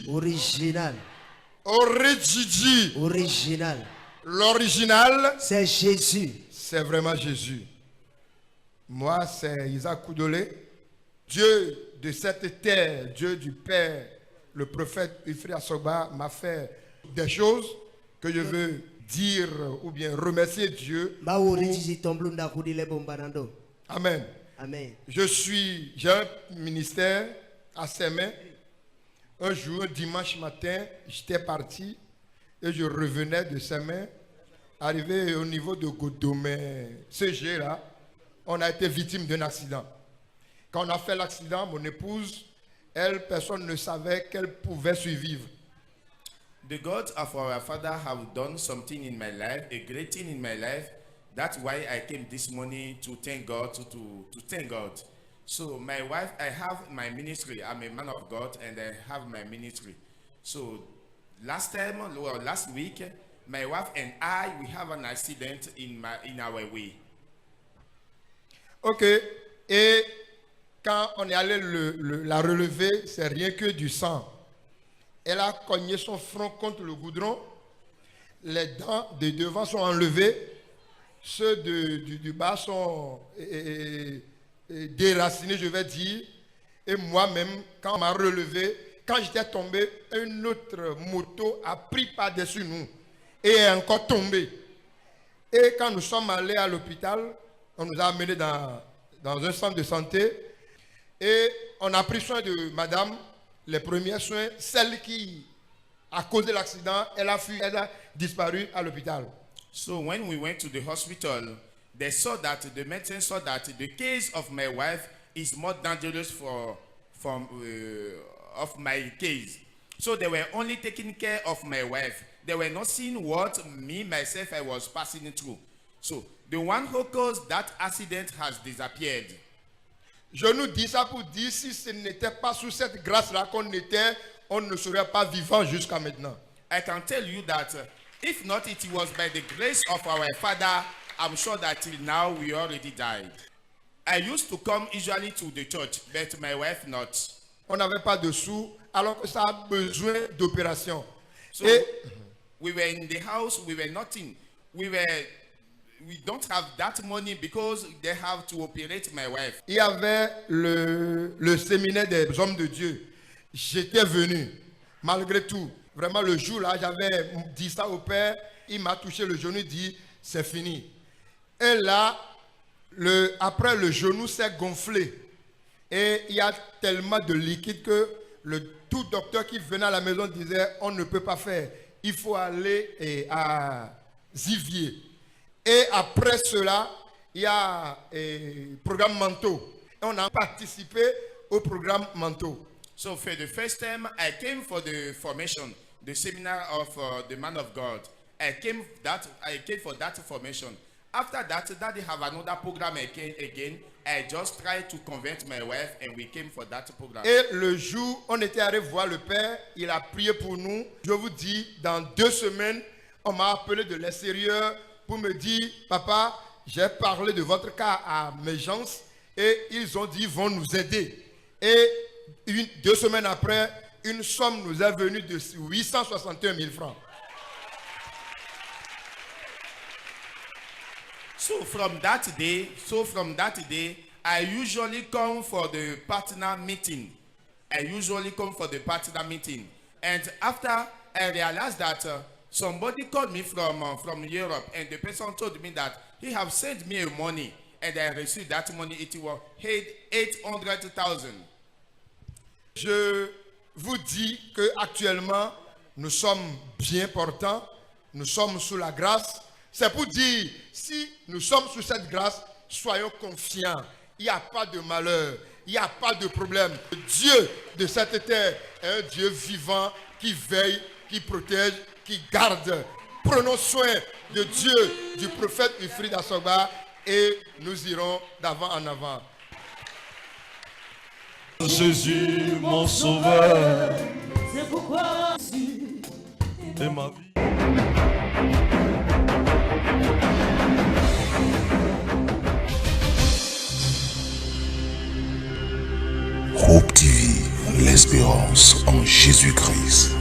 Original. Original. L'original, C'est Jésus. c'est vraiment Jésus. Moi, c'est Isaac Koudolé. Dieu de cette terre, Dieu du Père, le prophète Ifri Asoba m'a fait des choses que je veux dire ou bien remercier Dieu. Amen. Amen. J'ai un ministère à ses mains. Un jour, un dimanche matin, j'étais parti et je revenais de ses mains. Arrivé au niveau de Godomé, CG là, on a été victime d'un accident. Quand on a fait l'accident, mon épouse, elle, personne ne savait qu'elle pouvait survivre. The God of our Father have done something in my life, a great thing in my life. That's why I came this morning to thank God, to thank God. So my wife, I have my ministry. I'm a man of God and I have my ministry. So last week, my wife and I, we have an accident in our way. Ok. Et quand on est allé la relever, c'est rien que du sang. Elle a cogné son front contre le goudron. Les dents de devant sont enlevées. Ceux du bas sont déracinés, je vais dire. Et moi-même, quand on m'a relevé, quand j'étais tombé, une autre moto a pris par-dessus nous et est encore tombée. Et quand nous sommes allés à l'hôpital, on nous a amenés dans un centre de santé et on a pris soin de madame, les premiers soins. Celle qui a causé l'accident, elle a disparu à l'hôpital. So when we went to the hospital, the medicine saw that the case of my wife is more dangerous of my case. So they were only taking care of my wife. They were not seeing what myself, I was passing through. So the one who caused that accident has disappeared. Je nous dis ça pour dire, si ce n'était pas sous cette grâce-là qu'on était, on ne serait pas vivant jusqu'à maintenant. I can tell you that if not it was by the grace of our Father, I'm sure that till now we already died. I used to come usually to the church, but my wife not. On n'avait pas de sous, alors que ça a besoin d'opération. So we were in the house, we were nothing. We don't have that money because they have to operate my wife. Il y avait le séminaire des hommes de Dieu. J'étais venu, malgré tout. Vraiment, le jour-là, j'avais dit ça au Père. Il m'a touché le genou, il dit, c'est fini. Et là, après, le genou s'est gonflé. Et il y a tellement de liquide que tout docteur qui venait à la maison disait, on ne peut pas faire. Il faut aller à Zivier. Et après cela, il y a programme Manteau. Et on a participé au programme Manteau. So for the first time, I came for the formation, the seminar of the man of God. I came for that formation. After that, Daddy have another program again. I just tried to convert my wife and we came for that program. Et le jour, on était allé voir le Père, il a prié pour nous. Je vous dis, dans 2 semaines, on m'a appelé de l'extérieur pour me dire, papa, j'ai parlé de votre cas à mes gens et ils ont dit, ils vont nous aider. Et 2 semaines après, une somme nous est venue de 861 000 francs. So from that day, I usually come for the partner meeting. And after I realized that somebody called me from Europe, and the person told me that he have sent me money, and I received that money. It was 800,000. Je vous dis que actuellement nous sommes bien portants, nous sommes sous la grâce. C'est pour dire, si nous sommes sous cette grâce, soyons confiants. Il n'y a pas de malheur, il n'y a pas de problème. Le Dieu de cette terre est un Dieu vivant qui veille, qui protège, qui garde. Prenons soin de Dieu, du prophète Ifri Asoba, et nous irons d'avant en avant. Jésus, mon sauveur, c'est pourquoi et ma vie. Hope TV. l'espérance en Jésus-Christ.